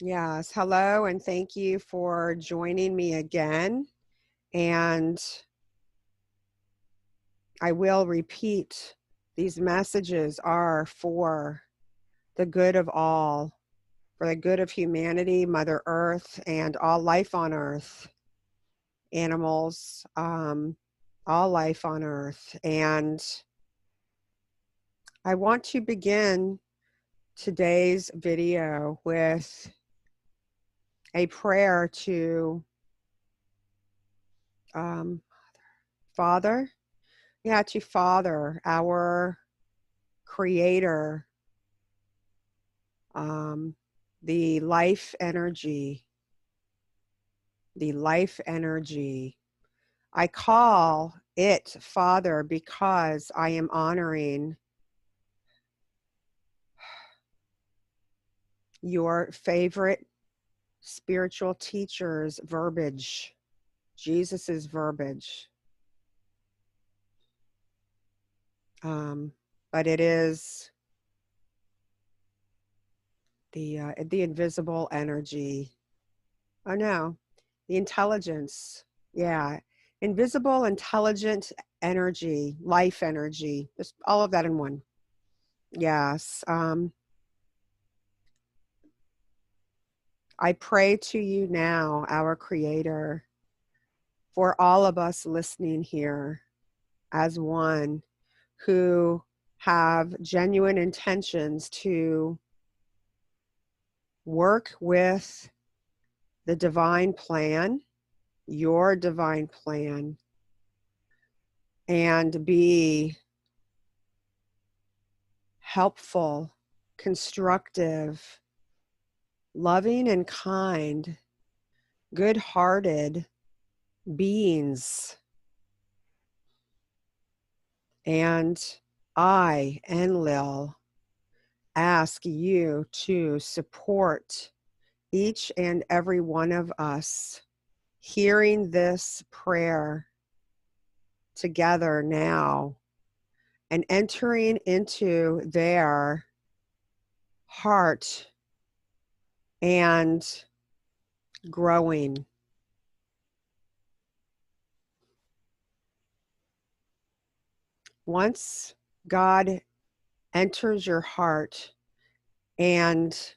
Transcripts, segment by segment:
Yes, hello, and thank you for joining me again. And I will repeat, these messages are for the good of all, for the good of humanity, Mother Earth, and all life on Earth, animals, all life on Earth. And I want to begin today's video with a prayer to um, Father. Yeah, to Father, our Creator, um, the life energy, the life energy. I call it Father because I am honoring your favorite spiritual teacher's verbiage, Jesus's verbiage. But it is the invisible energy. Oh no, the intelligence. Yeah, invisible, intelligent energy, life energy, just all of that in one. Yes. I pray to you now, our Creator, for all of us listening here as one who have genuine intentions to work with the divine plan, your divine plan, and be helpful, constructive, loving and kind, good-hearted beings. And I, Enlil, ask you to support each and every one of us hearing this prayer together now and entering into their heart and growing. Once God enters your heart, and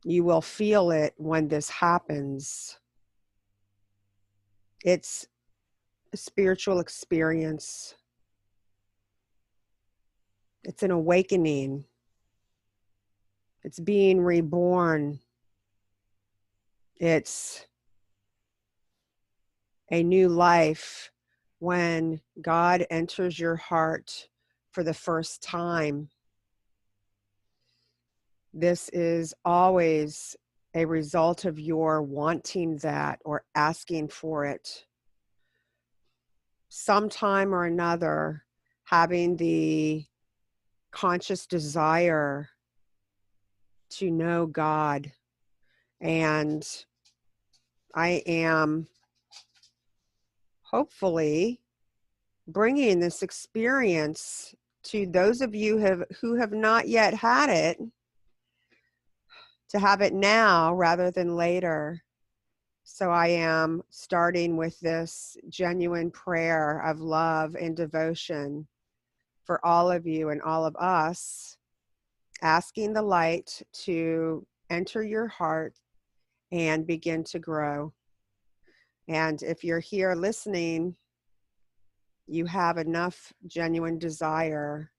you will feel it when this happens, it's a spiritual experience. It's an awakening. It's being reborn. It's a new life when God enters your heart for the first time. This is always a result of your wanting that or asking for it. Sometime or another, having the conscious desire to know God. And I am hopefully bringing this experience to those of you who have not yet had it, to have it now rather than later. So I am starting with this genuine prayer of love and devotion for all of you and all of us, asking the light to enter your heart and begin to grow. And if you're here listening, you have enough genuine desire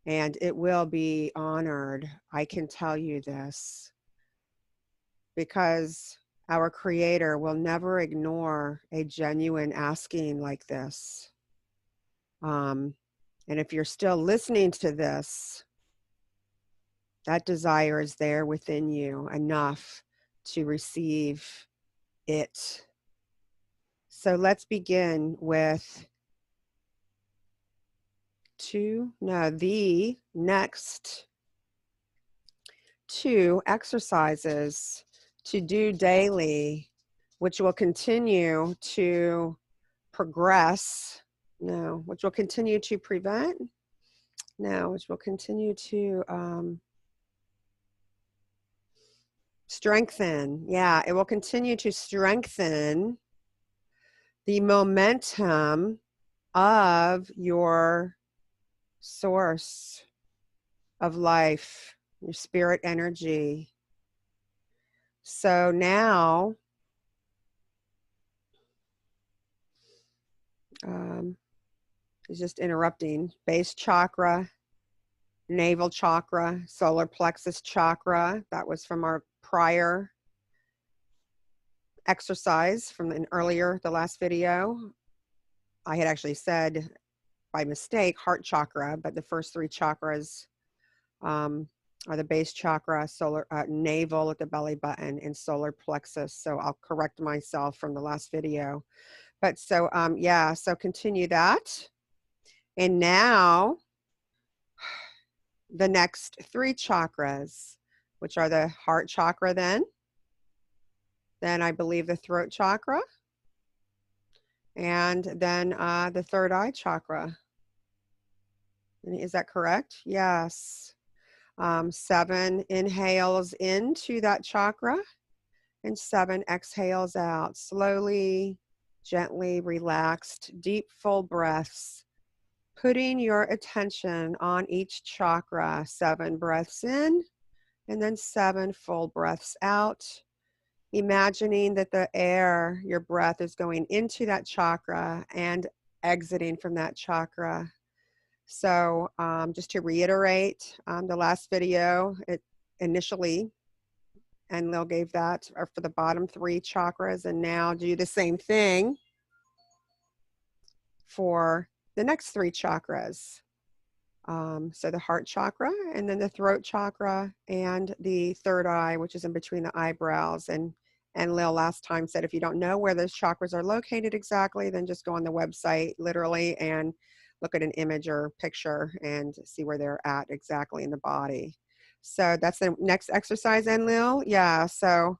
and it will be honored. I can tell you this, because our Creator will never ignore a genuine asking like this. And if you're still listening to this, that desire is there within you enough to receive it. So let's begin with the next 2 exercises to do daily, which will continue to progress. No, which will continue to prevent. No, which will continue to strengthen. Yeah, it will continue to strengthen the momentum of your source of life, your spirit energy. So now, it's just interrupting. Base chakra, navel chakra, solar plexus chakra. That was from our prior exercise from the last video. I had actually said by mistake heart chakra, but the first three chakras are the base chakra, solar navel at the belly button, and solar plexus. So I'll correct myself from the last video. But so yeah, so continue that. And now the next three chakras, which are the heart chakra, then I believe the throat chakra, and then the third eye chakra. Is that correct? Yes. 7 inhales into that chakra and 7 exhales out. Slowly, gently, relaxed, deep, full breaths. Putting your attention on each chakra. 7 breaths in and then 7 full breaths out. Imagining that the air, your breath, is going into that chakra and exiting from that chakra. So just to reiterate, the last video, it initially, Enlil gave that for the bottom 3 chakras, and now do the same thing for the next 3 chakras. So the heart chakra, and then the throat chakra, and the third eye, which is in between the eyebrows. And Enlil last time said, if you don't know where those chakras are located exactly, then just go on the website literally and look at an image or picture and see where they're at exactly in the body. So that's the next exercise, Enlil. Yeah, so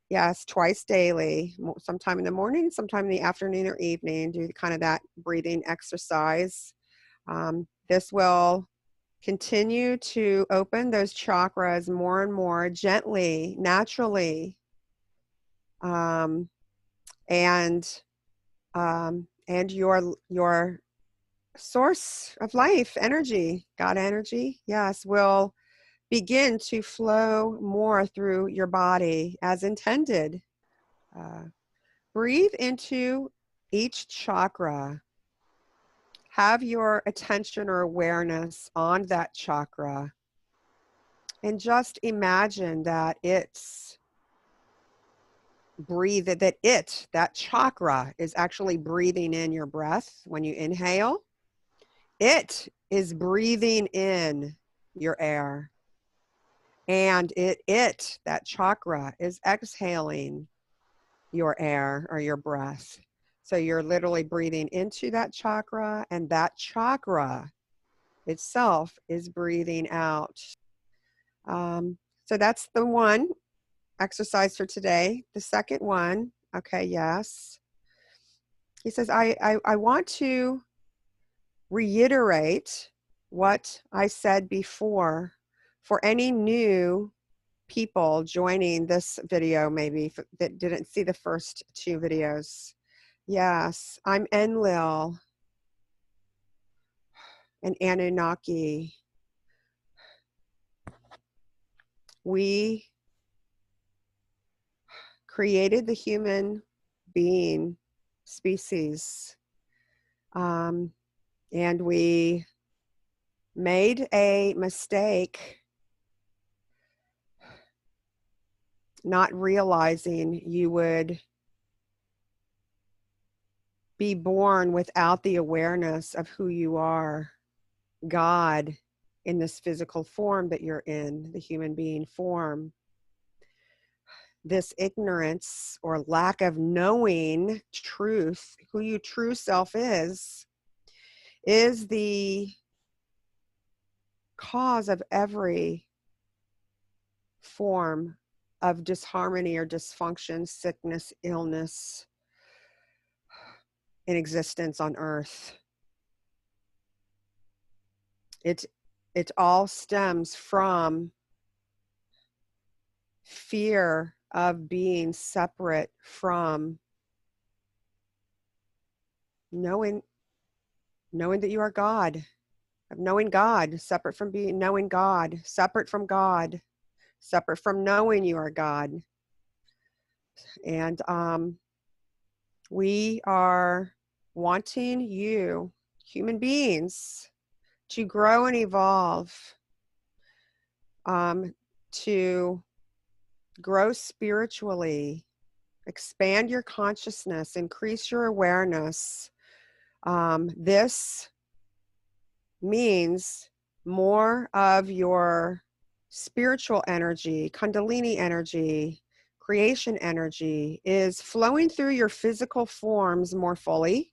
yes, twice daily, sometime in the morning, sometime in the afternoon or evening, do kind of that breathing exercise. This will continue to open those chakras more and more gently, naturally, and your source of life, energy, God energy, yes, will begin to flow more through your body as intended. Breathe into each chakra. Have your attention or awareness on that chakra. And just imagine that that chakra is actually breathing in your breath when you inhale. It is breathing in your air. And that chakra is exhaling your air or your breath. So you're literally breathing into that chakra, and that chakra itself is breathing out. So that's the one exercise for today. The second one, okay, yes. He says, I want to reiterate what I said before for any new people joining this video, maybe that didn't see the first 2 videos. Yes, I'm Enlil, an Annunaki. We created the human being species, and we made a mistake not realizing you would be born without the awareness of who you are, God, in this physical form that you're in, the human being form. This ignorance or lack of knowing truth, who your true self is the cause of every form of disharmony or dysfunction, sickness, illness in existence on earth. It all stems from fear of being separate from knowing that you are God, of knowing God, separate from being knowing God, separate from God, separate from knowing you are God. And we are wanting you, human beings, to grow and evolve, to grow spiritually, expand your consciousness, increase your awareness. This means more of your spiritual energy, Kundalini energy, creation energy is flowing through your physical forms more fully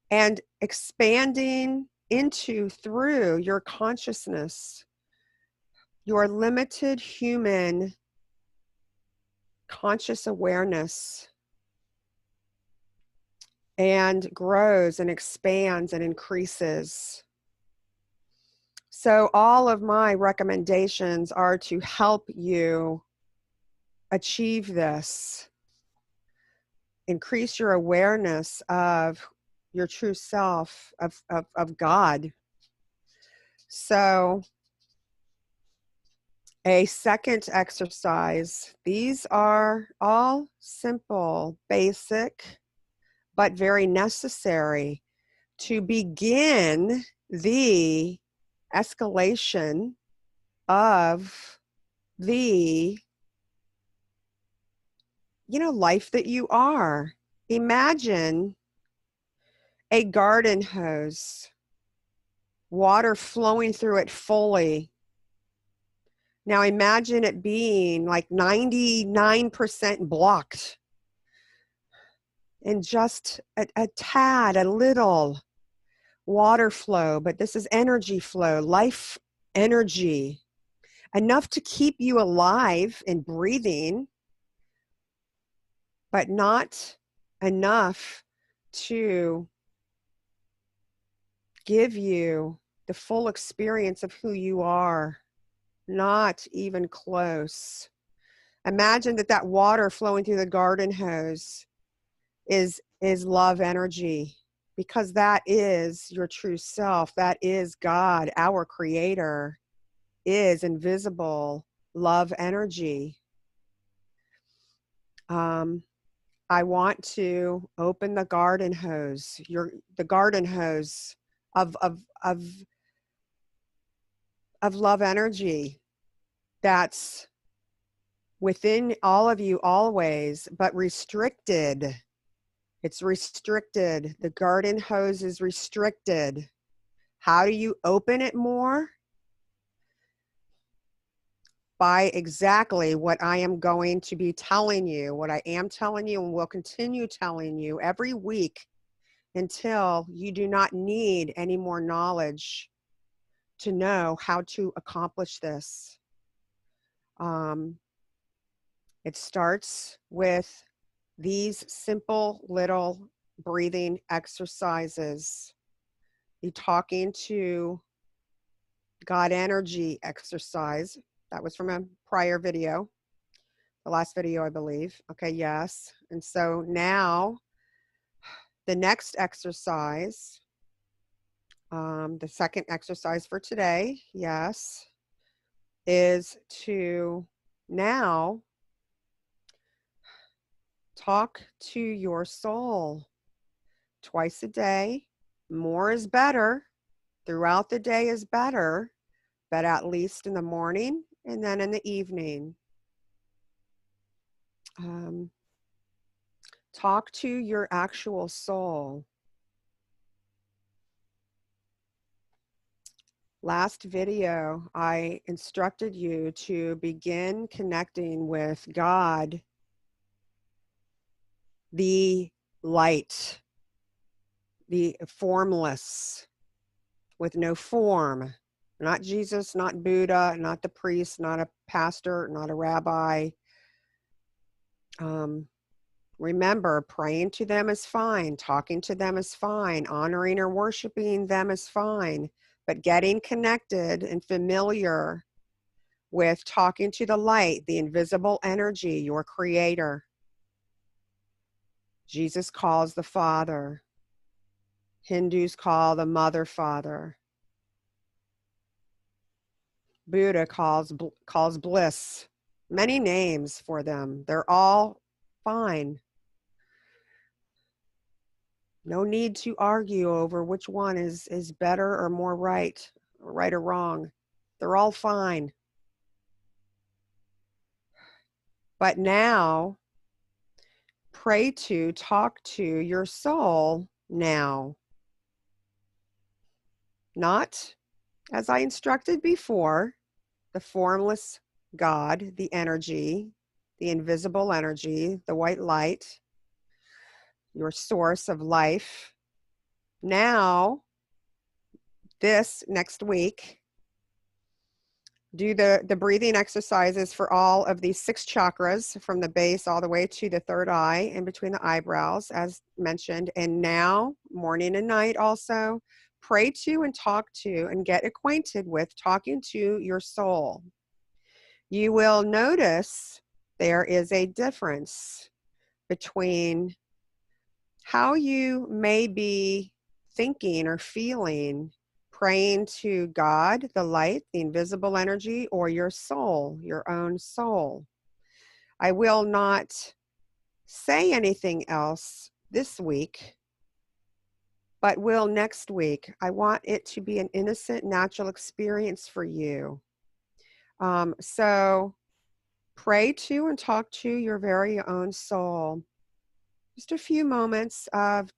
and expanding into through your consciousness, your limited human conscious awareness, and grows and expands and increases. So all of my recommendations are to help you achieve this. Increase your awareness of your true self, of God. So a second exercise, these are all simple, basic, but very necessary to begin the escalation of the life that you are. Imagine a garden hose, water flowing through it fully. Now imagine it being like 99% blocked and just a tad, a little water flow, but this is energy flow, life energy, enough to keep you alive and breathing, but not enough to give you the full experience of who you are. Not even close. Imagine that water flowing through the garden hose is love energy, because that is your true self. That is God, our creator, is invisible love energy. I want to open the garden hose, the garden hose of love energy that's within all of you always, but restricted. It's restricted. The garden hose is restricted. How do you open it more? By exactly what I am going to be telling you, what I am telling you and will continue telling you every week until you do not need any more knowledge to know how to accomplish this. It starts with these simple little breathing exercises. The talking to God energy exercise. That was from a prior video, the last video, I believe. Okay, yes. And so now the next exercise, the second exercise for today, yes, is to now talk to your soul twice a day. More is better. Throughout the day is better, but at least in the morning and then in the evening. Talk to your actual soul. Last video, I instructed you to begin connecting with God, the light, the formless, with no form. Not Jesus, not Buddha, not the priest, not a pastor, not a rabbi. Remember, praying to them is fine. Talking to them is fine. Honoring or worshiping them is fine. But getting connected and familiar with talking to the light, the invisible energy, your creator. Jesus calls the Father. Hindus call the Mother Father. Buddha calls bliss. Many names for them. They're all fine. No need to argue over which one is better or more right or wrong. They're all fine. But now, pray to, talk to your soul now. Not, as I instructed before, the formless God, the energy, the invisible energy, the white light, your source of life. Now, this next week, do the breathing exercises for all of these 6 chakras from the base all the way to the third eye in between the eyebrows, as mentioned. And now, morning and night also, pray to and talk to and get acquainted with talking to your soul. You will notice there is a difference between how you may be thinking or feeling praying to God, the light, the invisible energy, or your soul, your own soul. I will not say anything else this week, but will next week. I want it to be an innocent, natural experience for you. So pray to and talk to your very own soul. Just a few moments of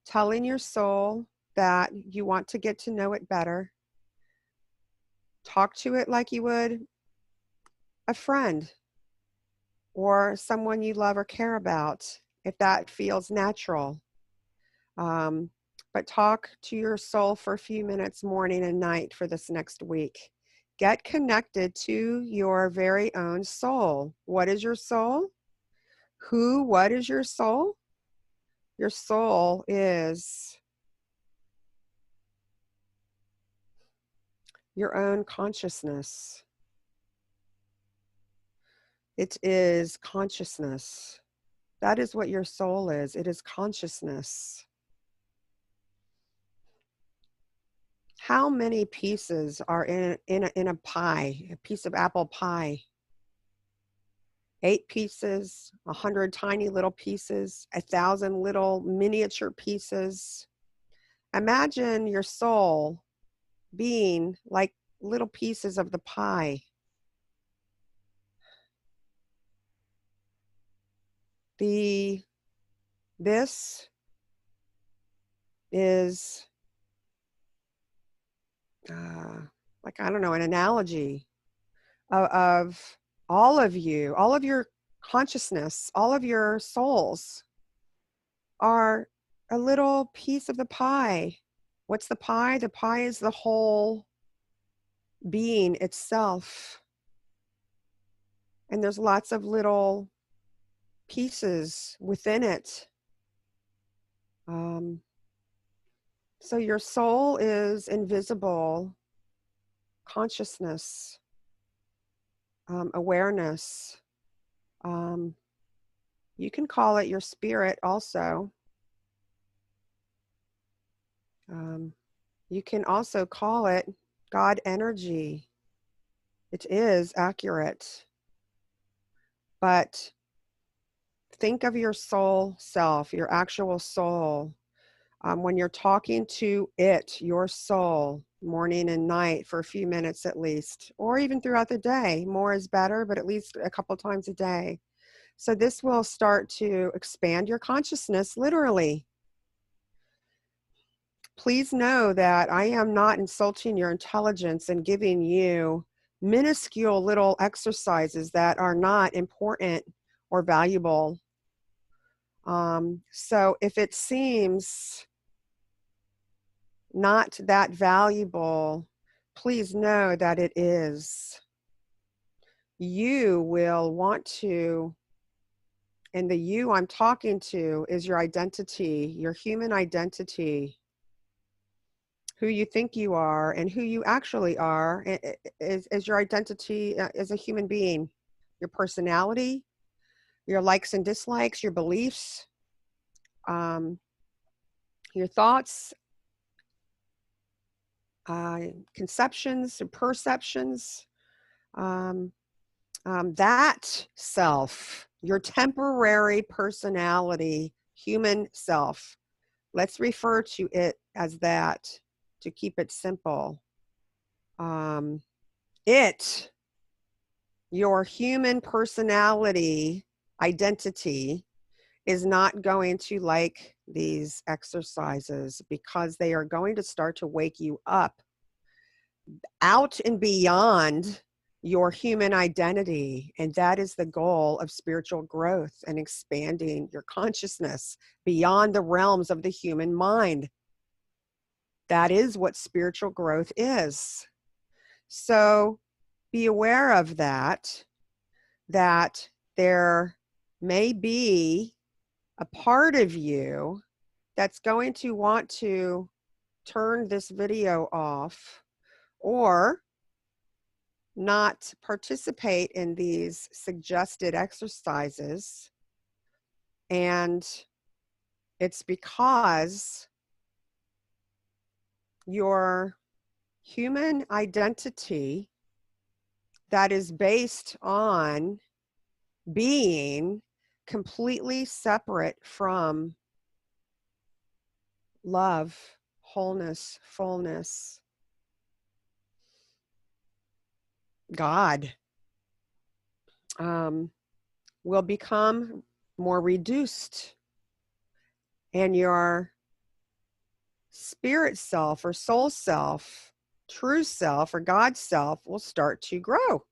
telling your soul that you want to get to know it better. Talk to it like you would a friend or someone you love or care about, if that feels natural. But talk to your soul for a few minutes morning and night for this next week. Get connected to your very own soul. What is your soul? What is your soul? Your soul is your own consciousness. It is consciousness. That is what your soul is. It is consciousness. How many pieces are in a pie, a piece of apple pie? 8 pieces, 100 tiny little pieces, 1,000 little miniature pieces. Imagine your soul being like little pieces of the pie. This is like, I don't know, an analogy of all of you, all of your consciousness, all of your souls are a little piece of the pie. What's the pie? The pie is the whole being itself. And there's lots of little pieces within it. So your soul is invisible consciousness, awareness. You can call it your spirit also. You can also call it God energy. It is accurate. But think of your soul self, your actual soul. When you're talking to it, your soul, morning and night for a few minutes at least, or even throughout the day. More is better, but at least a couple times a day. So this will start to expand your consciousness, literally. Please know that I am not insulting your intelligence and giving you minuscule little exercises that are not important or valuable. So if it seems not that valuable, please know that it is. You will want to, and the you I'm talking to is your identity, your human identity. who you think you are and who you actually are is your identity as a human being, your personality, your likes and dislikes, your beliefs, um, your thoughts, conceptions and perceptions. Um, that self, your temporary personality, human self, let's refer to it as that to keep it simple. Um, it, your human personality, identity, is not going to like these exercises because they are going to start to wake you up out and beyond your human identity. And that is the goal of spiritual growth and expanding your consciousness beyond the realms of the human mind. That is what spiritual growth is. So be aware of that, that there may be a part of you that's going to want to turn this video off or not participate in these suggested exercises. And it's because your human identity that is based on being completely separate from love, wholeness, fullness, God, will become more reduced, and your spirit self or soul self, true self or God self will start to grow.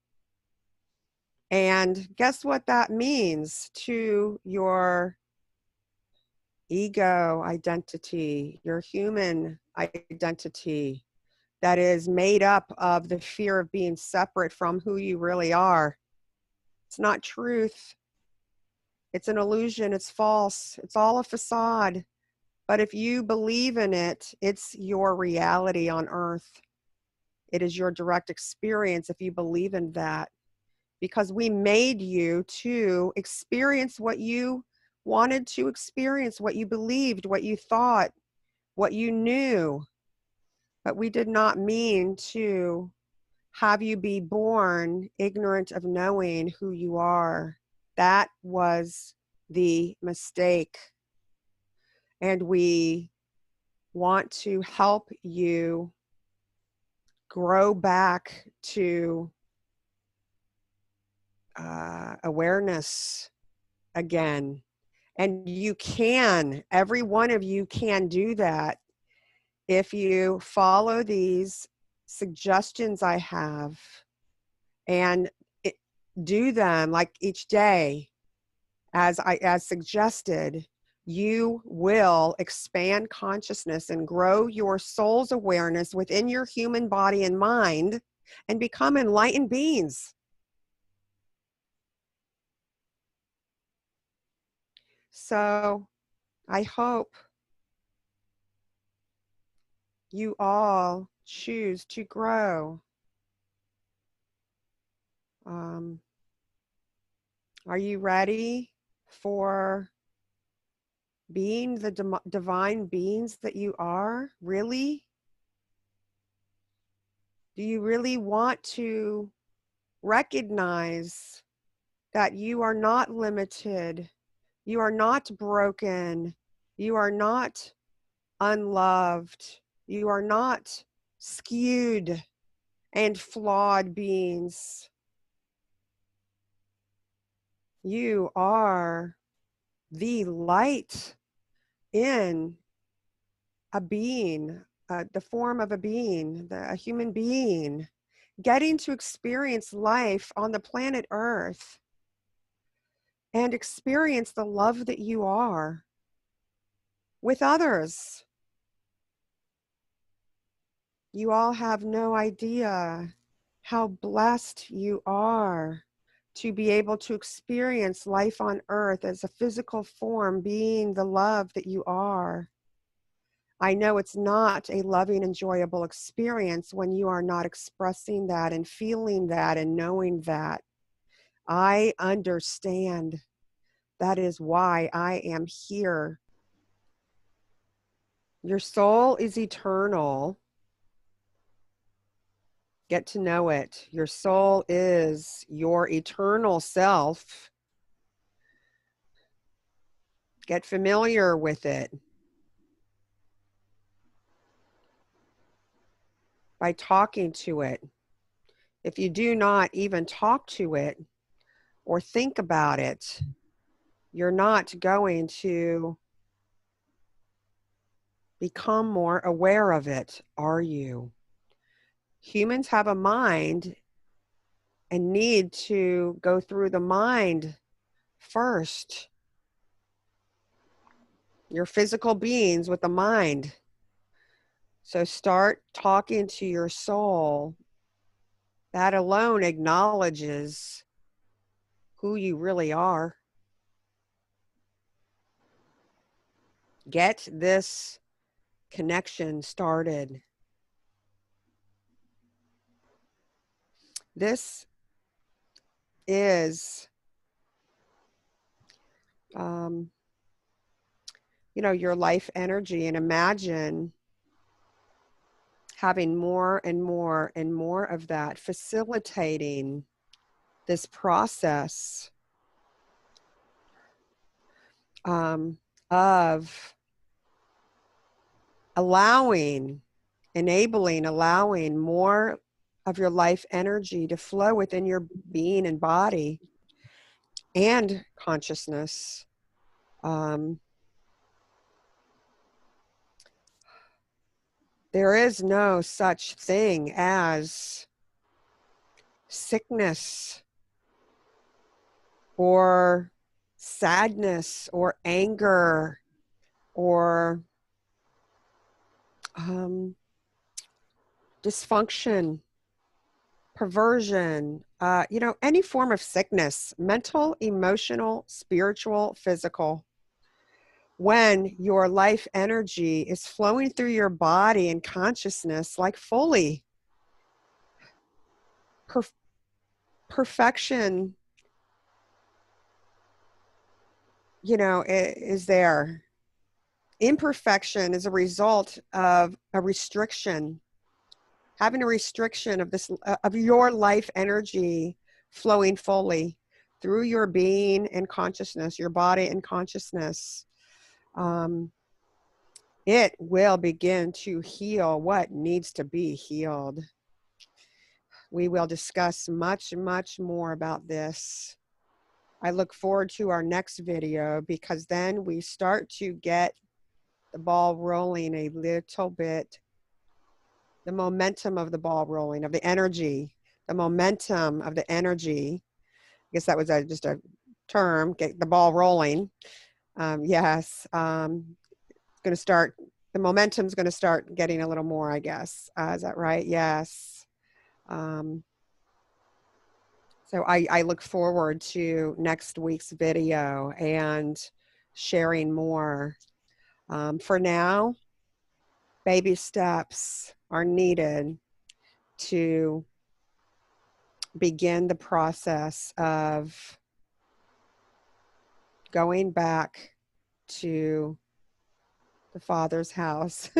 And guess what that means to your ego identity, your human identity that is made up of the fear of being separate from who you really are. It's not truth. It's an illusion. It's false. It's all a facade. But if you believe in it, it's your reality on earth. It is your direct experience if you believe in that. Because we made you to experience what you wanted to experience, what you believed, what you thought, what you knew. But we did not mean to have you be born ignorant of knowing who you are. That was the mistake. And we want to help you grow back to awareness again. And you can, every one of you can do that if you follow these suggestions I have and do them like each day as suggested. You will expand consciousness and grow your soul's awareness within your human body and mind and become enlightened beings. So I hope you all choose to grow. Are you ready for being the divine beings that you are? Really? Do you really want to recognize that you are not limited? You are not broken. You are not unloved. You are not skewed and flawed beings. You are the light in a being, the form of a being, a human being, getting to experience life on the planet Earth and experience the love that you are with others. You all have no idea how blessed you are to be able to experience life on earth as a physical form, being the love that you are. I know it's not a loving, enjoyable experience when you are not expressing that and feeling that and knowing that. I understand. That is why I am here. Your soul is eternal. Get to know it. Your soul is your eternal self. Get familiar with it by talking to it. If you do not even talk to it or think about it, you're not going to become more aware of it, are you? Humans have a mind and need to go through the mind first. You're physical beings with a mind. So start talking to your soul. That alone acknowledges who you really are. Get this connection started. This is, your life energy, and imagine having more and more and more of that, facilitating this process of allowing more of your life energy to flow within your being and body and consciousness. There is no such thing as sickness or sadness or anger or dysfunction, perversion, any form of sickness, mental, emotional, spiritual, physical. When your life energy is flowing through your body and consciousness like fully, perfection, is there. Imperfection is a result of a restriction, having a restriction of this, of your life energy flowing fully through your being and consciousness, your body and consciousness. It will begin to heal what needs to be healed. We will discuss much, much more about this. I look forward to our next video, because then we start to get the ball rolling a little bit. The momentum of the ball rolling, of the energy, the momentum of the energy. I guess that was just a term, get the ball rolling. Yes, going to start, the momentum's going to start getting a little more, I guess. Is that right? Yes. So I look forward to next week's video and sharing more. For now, baby steps are needed to begin the process of going back to the Father's house